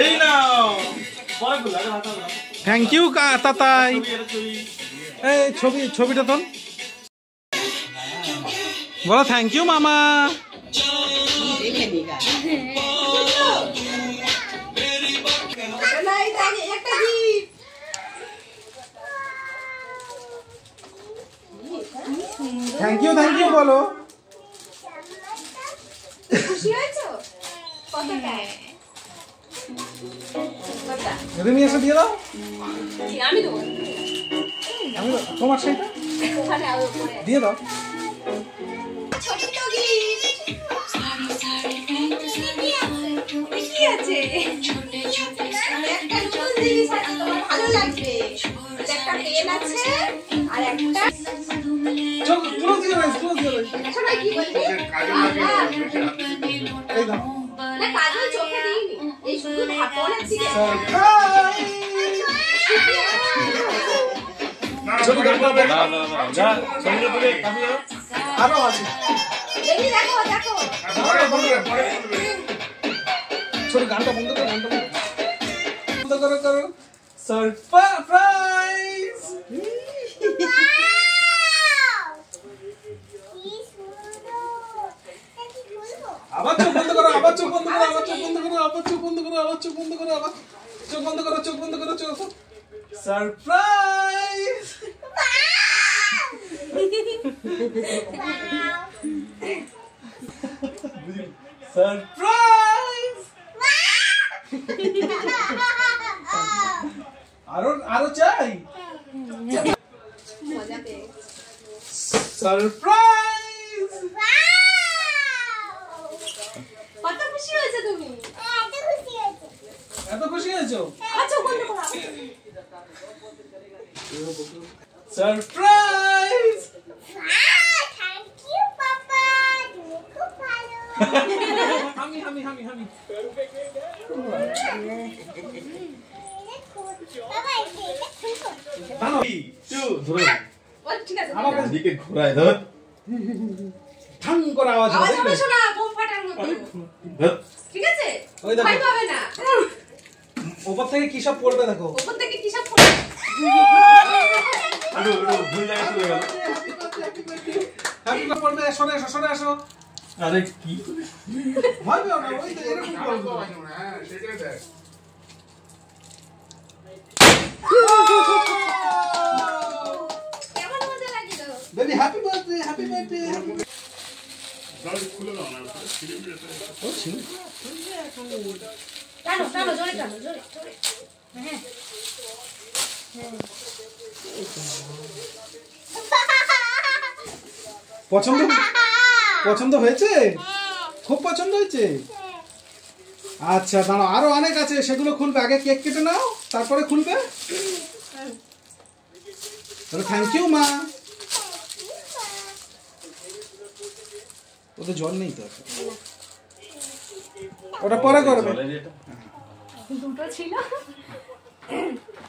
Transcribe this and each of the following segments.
এই নাও পরে বল আগে হাত দাও থ্যাংক ইউ তাতাই এই ছবিটা তোল বলো থ্যাংক ইউ মামা থ্যাংক ইউ বলো খুশি হয়েছো কতটা রিমি এসে দিয়ে দাও আমি দেবো তোমার সেইটা দিয়ে দাও ছোট টগি কি আছে একটা নতুন জিনিস আছে তোমার ভালো লাগবে একটা পেন আছে আর একটা চলো দিয়ে সবাই কি বলবি এই দাও না কাজল চোখে দিইনি এই শুধু ঢাকন আছে ছবি দেখো না যা সঙ্গে বলে কাবি আরো আছে এই দেখো ছবি গানটা বন্ধ করো সারপ্রাইজ আবার চোখ বন্ধ করো সারপ্রাইজ সারপ্রাইজ আরো চাই মজা পেয়ে সারপ্রাইজ কত খুশি হয়েছে তুমি এত খুশি হয়েছো আচ্ছা বন্ধ করো সারপ্রাইজ থ্যাংক ইউ পাপা তুমি খুব ভালো হামি ভালো 2 ধরে ঠিক আছে আমাকে দিকে ঘোরায় ধর ঠাং করে আওয়াজ আওয়াজ হবে হবে শোনা বোম ফাটার মতো ধর ঠিক আছে ওই দেখো। ভয় পাবে না উপর থেকে কি সব পড়বে দেখো ওপর থেকে কি সব পড়ে আরো ভুল জায়গা চলে গেল হ্যাপি বার্থডে পড়বে সরে আসো আরে কি ভয় পেও না ওই তো এরকম করবে হ্যাঁ সেটাই দেখ কেমন মজা লাগলো বেবি হ্যাপি বার্থডে জল খুলে দাও না ছিঁড়ে দিতে ও ছিল টানো জোরে হ্যাঁ পছন্দ হয়েছে খুব পছন্দ হয়েছে আচ্ছা দাঁড়াও আরো অনেক আছে সেগুলো খুলবে আগে কেক কেটে নাও তারপরে খুলবে তাহলে থ্যাংক ইউ মা ওদের জল নেই তো ওটা পরে করবে দুটো ছিল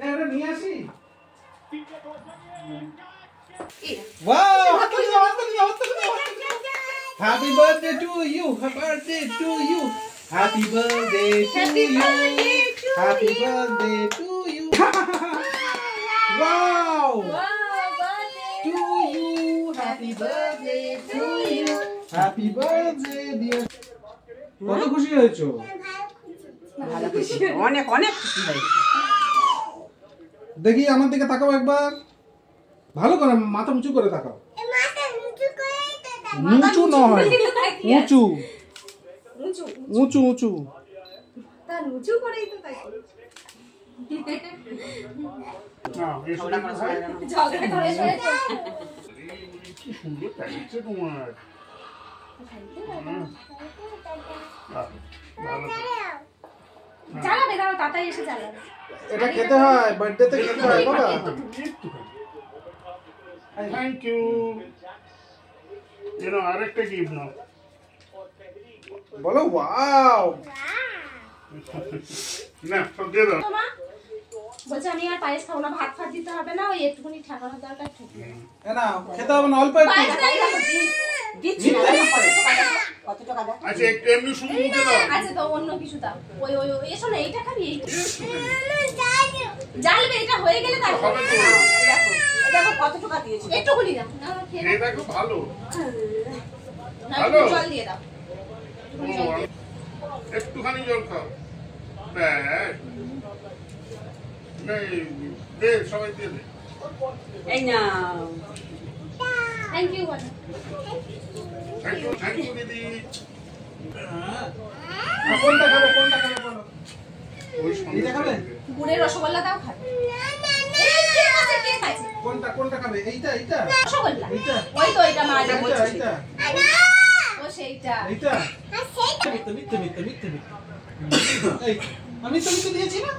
এটা নিয়ে আসি এই wow happy birthday to you happy birthday to you happy birthday to you happy birthday to you wow to you happy birthday to you happy birthday dear কত খুশি হয়েছো অনেক খুশি হয়েছে দেখি আমার দিকে তাকাও একবার ভালো করে মাথা উঁচু করে তাকাও উঁচু নয় উঁচু উঁচু তার উঁচু করেই তো তাই না এই ঝগড়া করা যায় না। ঝগড়া করে সরেছে কি সুন্দর লাগছে তোমার ভালো চালাবে দাও তাতাই এসে চালাবে এটা খেতে হয় বার্থডেতে খেতে হয় বাবা থ্যাংক ইউ আরেকটা গিফট নাও বলো ওয়াও না সব দিয়ে দাও মা বলছে আমি আর পায়েস খাবো না ভাত ফাত দিতে হবে না ওই একটুখানি ঠাকানোর দরকার ঠিক এ না খেতে হবে না অল্প একটু পায়েস নাই দিচ্ছি না, কত টাকা দাও। আচ্ছা একটু এমনি শুধু মুখে দাও। আচ্ছা তো অন্য কিছু দাও। ওই এসো না, এইটা খাবি এইটা। জ্বালবে, এটা হয়ে গেলে তারপর হবে তো। দেখো দেখো কত টাকা দিয়েছি, একটুখানি দাও না, খেয়ে নাও। এটা খুব ভালো। না, একটু জল দিয়ে দাও। একটুখানি জল খাও। ব্যাস। এই, দে সবাই দিয়ে দে। এই না থ্যাংক ইউ বলো। থ্যাংক ইউ দিদি। কোনটা খাবে বলো? ওই সঙ্গে এইটা খাবে? গুড়ের রসগোল্লা দাও খাবে। এই কে খাচ্ছে, কে খাচ্ছে? কোনটা খাবে? এইটা রসগোল্লা। এইটা? ওই তো এটা মা যা বলছে। এইটা ও সেইটা। এইটা মিথ্যে এই আমি তো দিয়েছি না।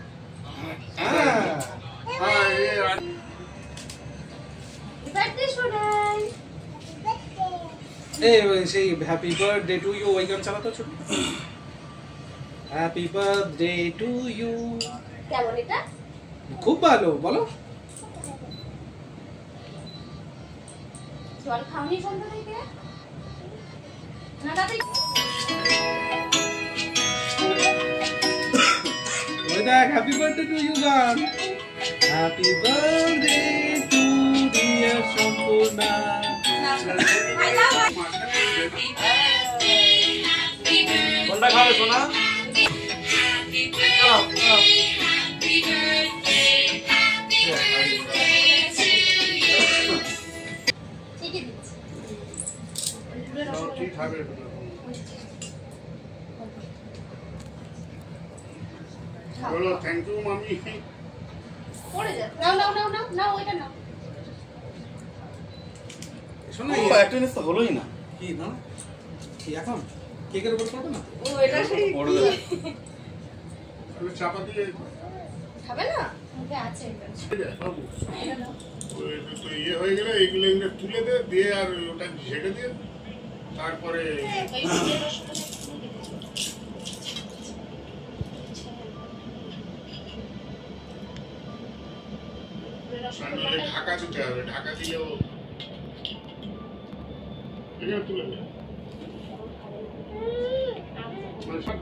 হ্যাঁ বার্থডে শোনাই। এই সেই হ্যাপি বার্থডে টু ইউ ওই গান চালাতো ছোট। Happy birthday to you. কেমন এটা? খুব ভালো, বলো। জল খাওনি সন্ধ্যা থেকে? না দাদি। ওই দেখ হ্যাপি বার্থডে টু ইউ গান। Happy birthday to dear Sampurna. I love কোনটা খাবে সোনা? ঠিকই দিচ্ছি। গুড়ের দাও, রসগোল্লা। ঠিক খাবে। বলো থ্যাংক ইউ মামি। পড়ে যা। নাও নাও নাও নাও নাও, ওইটা নাও। শোনা ও, একটা জিনিস তো হলোই না। কি না কি এখন কেকের উপর পড়বে না? ও এটা সেই পড়ে যাবে। তাহলে চাপা দিয়ে খাবে না? মুখে আছে এটা। বাবু এটা নাও। ওই তো ইয়ে হয়ে গেলে এইগুলো এগুলো তুলে দে, দিয়ে আর ওটা ঝেড়ে দিয়ে তারপরে এই গুড়ের রসগোল্লা। গুড়ের রসগোল্লা। ঢাকা দিতে হবে, ঢাকা দিলেও এগুলো তুলে দে। মানে সব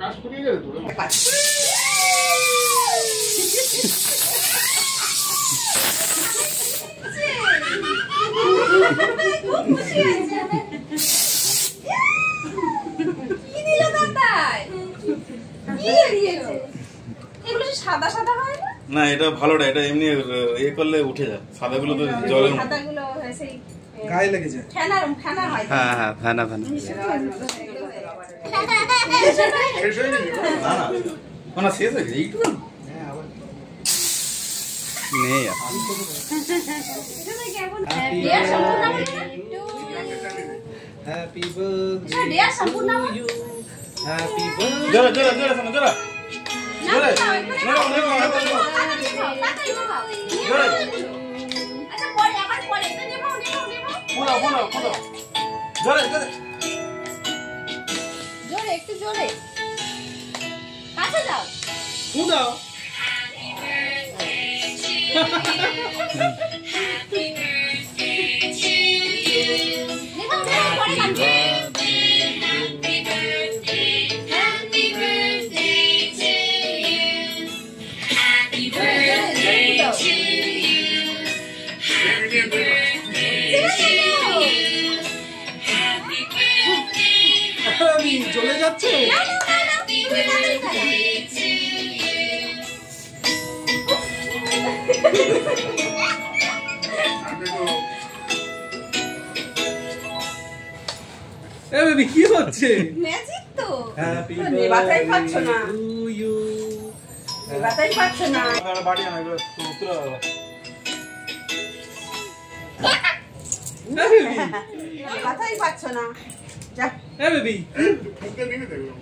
কাজ করিয়ে গেলে তো খুব খুশি হয়েছে। কি দিল দাদাই? কি দিয়েছে? এগুলো তো সাদা সাদা হয় না? না এটা ভালোটা, এটা এমনি ইয়ে করলে উঠে যায়। সাদাগুলো তো জলে সাদাগুলো সেই গায়ে লেগেছে। ফেনা হয়। হ্যাঁ ফেনা শেষ হয়ে গেছে। না না শেষ হয়ে গেছে এইটুকু হ্যাঁ আবার নেই আর। ডিয়ার সম্পূর্ণ হ্যাপি বার্থডে ডিয়ার সম্পূর্ণ হ্যাপি বার্থডে। জোরে জোরে জোরে শোনো জোরে জোরে জোরে আচ্ছা পরে আবার পরে এটা নেবো পুরো জোরে জোরে জোরে একটু জোরে কাছে যাও দাও। নেবো পরে কাটবে আমি চলে যাচ্ছে। এ বেবি কি হচ্ছে? ম্যাজিক তো হ্যাপি নেভাতেই পারছ না। To you. বাতাই পাচ্ছ না বাড়ি আনা এগুলো তুলে দাও। বাতাই পাচ্ছ না যা এ বেবি ফুটতে দিবি দেখো।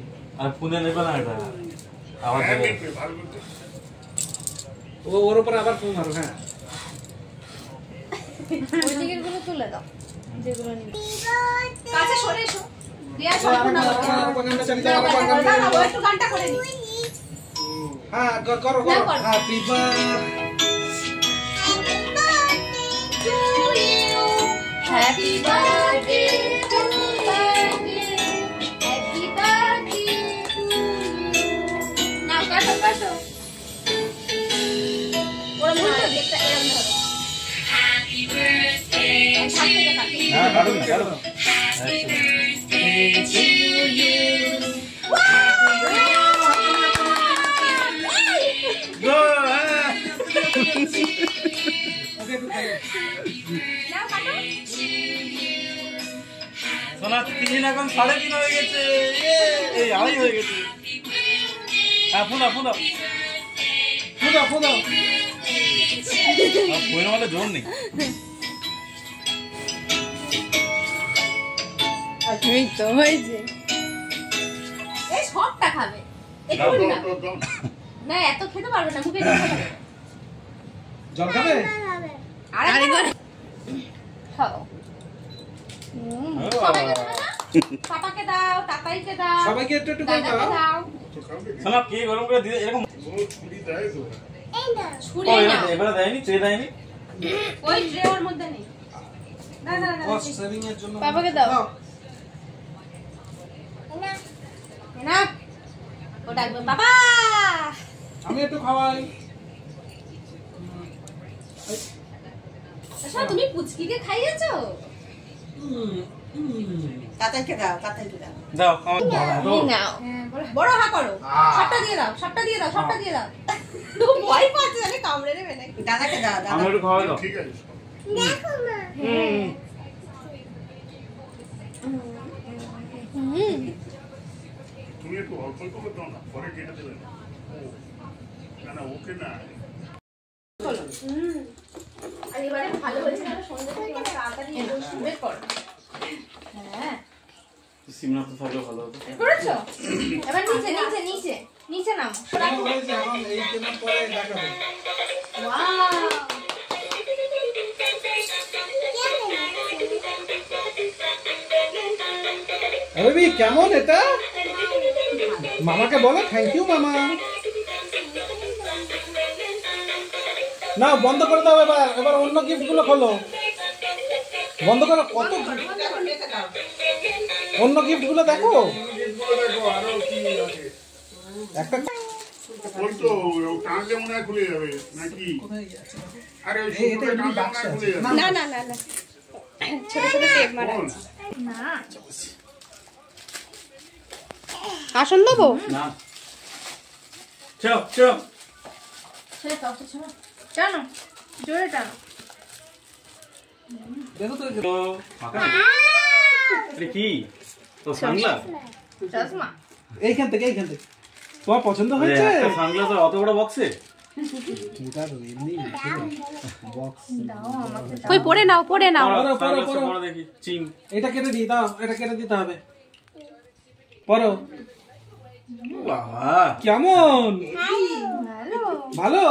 আর পুনে নেবে না এটা আবার হ্যাঁ, দেবে। দেখবে, ভালো করতে। ওর উপর আবার ফোন মারো। হ্যাঁ ওই দিকের গুলো তুলে দাও যেগুলো নিবে কাছে সরে এসো দিয়া আবার সম্পূর্ণ গানটা চালিয়ে দাও, আবার গান না চালিয়ে দাও। একটু গানটা করে নি হ্যাঁ করো না, করো। করো। Happy birthday Happy birthday to you. করো সোনা 3 এখন 3.5 হয়ে গেছে, এই 2.5 হয়ে গেছে। হ্যাঁ ফুদাও ফুদাও ফুদাও ফুদাও বইয়ের মধ্যে জোর নেই। এই তো হয়েছে। এই সবটা খাবে একটু না, এত খেতে পারবে না, মুখে দিতে পারবে। জল খাবে আরেকবার খাও। সবাইকে দেবে না? পাপাকে দাও, তাতাইকে দাও, সবাইকে একটু একটু করে দাদাকে দাও দাও। সোনা কি গরম করে দিয়ে এরকম ছুরি দেয় তো ছুরি ও না, এবারে দেয়নি, ট্রে দেয়নি। ওই ট্রে ওর মধ্যে নেই। না না না, কস্ট সেভিং এর জন্য বাবাকে দাও। না ও ডাকবে বাবা। আমি একটু খাওয়াই আচ্ছা তুমি পুচকিকে খাইয়েছো? তাতাইকে দাও, তাতাইকে দাও। দাও আমার এই নাও। বড় হা করো, সবটা দিয়ে দাও, সবটা দিয়ে দাও, সবটা দিয়ে দাও। তো ভয় পাচ্ছে জানে কামড়ে নেবে নাকি। দাদাকে দাও, দাদা। আমার একটু খাওয়াই দাও। ঠিক আছে তুমি একটু অল্প অল্প করে দাও না, পরে কেটে দেবে না। না না ওকে না আর এবারে ভালো হয়েছে না, সন্ধ্যে থেকে মানে তাড়াতাড়ি বের কর। হ্যাঁ সিমনা তো থাকলে ভালো হতো। করেছো? এবার নিচে নিচে নিচে নিচে নাও। কেমন হয়েছে এখন এই কেমন পরে দেখাবো ওয়াও বেবি কেমন এটা মামাকে বলো থ্যাংক ইউ মামা না বন্ধ করে দাও এবার এবার অন্য গিফট গুলো খোলো বন্ধ করো কত অন্য গিফট গুলো দেখো দেখো আরো কি আছে একটা ওই তো টানলে মনে হয় খুলে যাবে নাকি? আরে ওই এই, এটা সুতোটা এমনি টানলে মনে বাক্স হয় আছে। খুলে যাবে। না না না না, ছোট ছোট টেপ মারা বল। আছে। আসন দেবো? না চল চল ছেড়ে দাও তো, ছেড়ে। টানো, জোরে টানো। দেখো তো তো ফাঁকা না? এটা কি তো সানগ্লাস? চশমা। এইখান থেকে তোমার পছন্দ হয়েছে একটা সানগ্লাস অত বড় বক্সে? এটা তো এমনি বক্স কই পড়ে নাও, পড়ে নাও। সানগ্লাসটা পরে দেখি চিং। এটা কেটে দিই দাও এটা কেটে দিতে হবে পরো বাবা কেমন ভালো। ভালো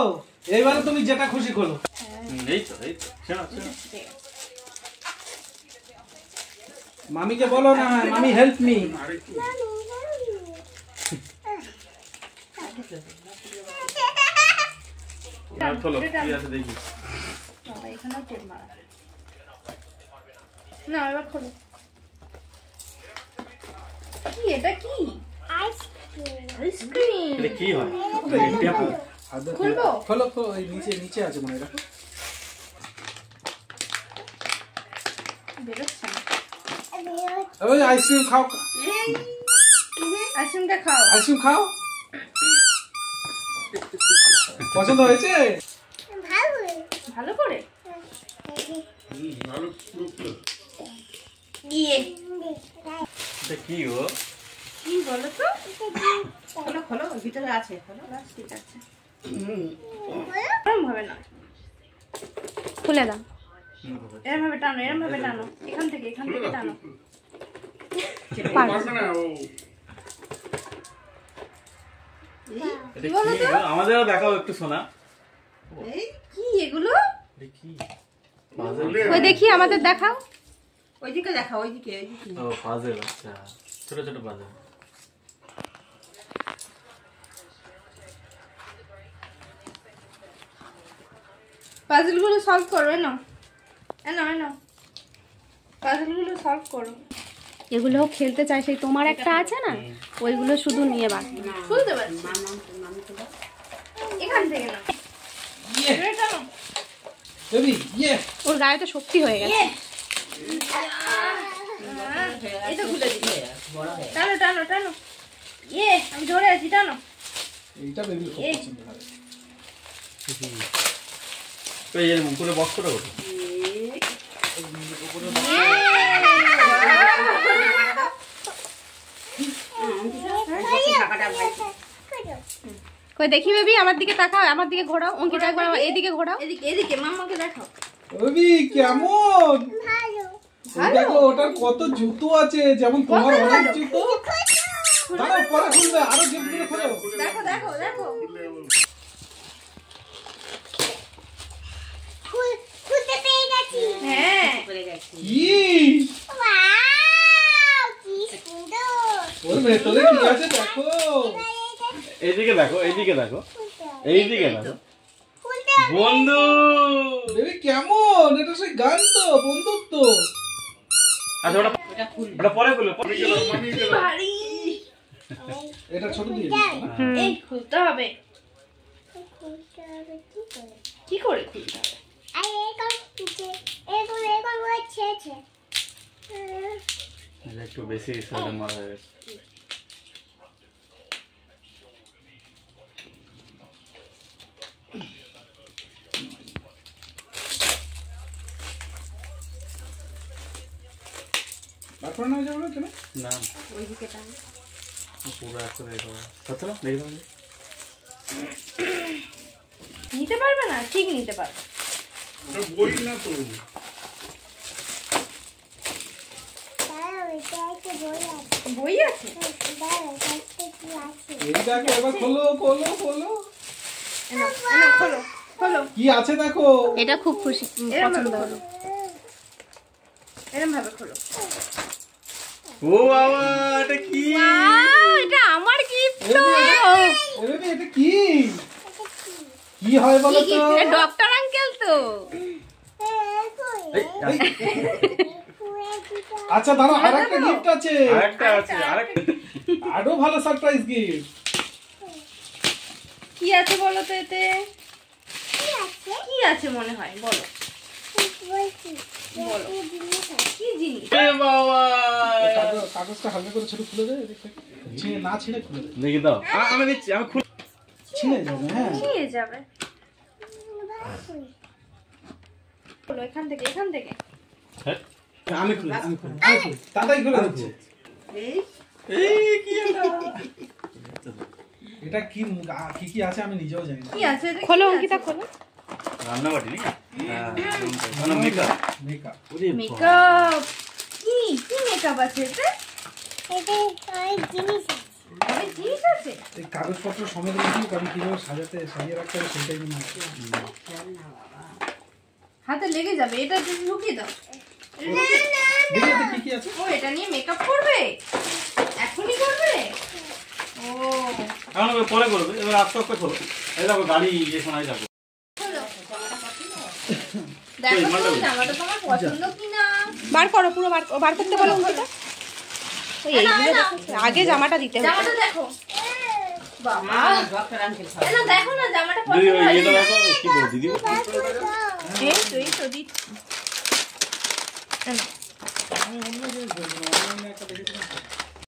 এইবারে তুমি যেটা খুশি খোলো এই তো শোনো শোনো মামিকে বলো না মামি হেল্প মি আরেকটু আর খোলো কি আছে দেখি। বাবা, এখানেও টেপ মারা। না এবার খোলো। কি এটা কি? আইসক্রিম। এটা কি হয়? টেপু। খুলবো? খোলো খোলো এই নিচে আছে মনে রাখো বেরোচ্ছে না। ওই আইসক্রিম খাও আইসক্রিমটা খাও। আইসক্রিম খাও পছন্দ হয়েছে ভালো করে। ভালো পুরো ইয়ে এটা কি ও? কি বলো তো? খোলো, খোলো, ওর ভিতরে আছে, খোলো। ঠিক আছে। এরম ভাবে না, খুলে দাও। এরম ভাবে টানো, এরম ভাবে টানো। এখান থেকে টানো। পারবে না ও এটা কি ও? আমাদেরও দেখাও একটু শোনা। কি এগুলো? এটা কি? পাজল? ওই দেখি আমাদের দেখাও। ওইদিকে দেখা, ওইদিকে, ওইদিকে। ও পাজল, আচ্ছা ছোট ছোট পাজল। পাজলগুলো সলভ করো। এনো এনো পাজলগুলো সলভ করো। এগুলো খেলতে চাই, সেই তোমার একটা আছে না, ওইগুলো শুধু নিয়ে বাকি। খুলতে পারছি এখান থেকে না। জোরে টানো। বেবি ইয়ে ওর গায়ে তো শক্তি হয়ে গেছে। এই তো খুলে দিচ্ছি। বড় হয়ে গেছে। টানো টানো টানো। আমি ধরে আছি, টানো। এইটা বেবি খুব পছন্দ হয়। এই এর উপরে বক্সটা কত? কই দেখি বেবি, আমার দিকে তাকাও, আমার দিকে ঘোরাও, অঙ্কিতা একবার এদিকে ঘোরাও। এদিকে এদিকে মাম্মাকে দেখাও। বেবি কেমন? দেখো ওটার কত জুতো আছে, যেমন তোমার অনেক জুতো। দাঁড়াও পরে খুলবে, আরো জিপগুলো খোলো। দেখো দেখো দেখো। হ্যাঁ করে গেছে। কি? ওর ভেতরে কি আছে দেখো। এইদিকে দেখো, এইদিকে দেখো, এইদিকে দেখো। বন্ধু বেবি কেমন? এটা সেই গান তো, বন্ধুত্ব। আচ্ছা ওটা ওটা ফুল ওটা পরে বলবো, পরে মানিয়ে গেলাম। ভারী। এটা ছোট দিয়ে দিচ্ছি না? এই খুলতে হবে। কি করে খুলতে হবে? এটা একটু বেশি সাইডে মারা হয়ে গেছে। তারপরে না যাবে না কেন? না ওইদিকে টানো। পুরো একটা দেখো, সত্যি না দেখো। নিতে পারবে না? ঠিক নিতে পারবে। ওটা বই না তো। বই আছে? এই দেখো এবার খোলো খোলো খোলো। এনো, খোলো খোলো। কি আছে দেখো। এটা খুব খুশি পছন্দ হলো। এরকম ভাবে খোলো। ও বাবা এটা কি? এটা আমার গিফট তো। বেবি এটা কি? কি হয় বলো তো? ডক্টর আঙ্কেল তো। এই, আচ্ছা দাঁড়াও, আরেকটা গিফট আছে। আরেকটা আছে, আরেকটা। আরো ভালো সারপ্রাইজ গিফট। কি আছে বলো তো এতে? কি আছে মনে হয় বলো? বলো কি জিনিস? এ বাবা কাগজটা হালকা করে ছোট খুলে দে, ছিঁড়ে না ছিঁড়ে খুলে দে। দেখি দাও, আমি দিচ্ছি, আমি খুলে ছিঁড়ে যাবে। হ্যাঁ নিয়ে যাবে। বলো এখান থেকে, এখান থেকে। আমি খুলে আমি খুলে তাড়াতাড়ি খুলে দিচ্ছে। এই কি এটা? এটা কি কি কি আছে আমি নিজেও জানি না। কি আছে? খোলো অঙ্কিতা, খোলো। রান্নাবাটি নাকি? হ্যাঁ মেকআপ। মেকআপ। ওরে মেকআপ। কি কি মেকআপ আছে এতে? অনেক জিনিস আছে। এই কাগজপত্র সমেত রেখে আমি কিভাবে সাজিয়ে রাখতে হবে সেটাই জানি না। হাতে লেগে যাবে, এটা তুমি ঢুকিয়ে দাও। দেখি এতে কি কি আছে। ও এটা নিয়ে মেকআপ করবে? এখনই করবে? ও এখন ওকে পরে করবে, এবার আস্তে আস্তে করো। এই দেখো গাড়ি যে শোনাই যাবো। দেখো তো জামাটা তোমার পছন্দ কিনা। বার করো, পুরো বার করতে বলো অঙ্কিতা। ওই এইগুলো দেখো, আগে জামাটা দিতে হবে। জামাটা দেখো। বাবা ডক্টর আঙ্কেল না দেখো না জামাটা দিদি পছন্দ ওই হয়েছে। এটা দেখো কি বল দিদি। এই তো দিচ্ছি।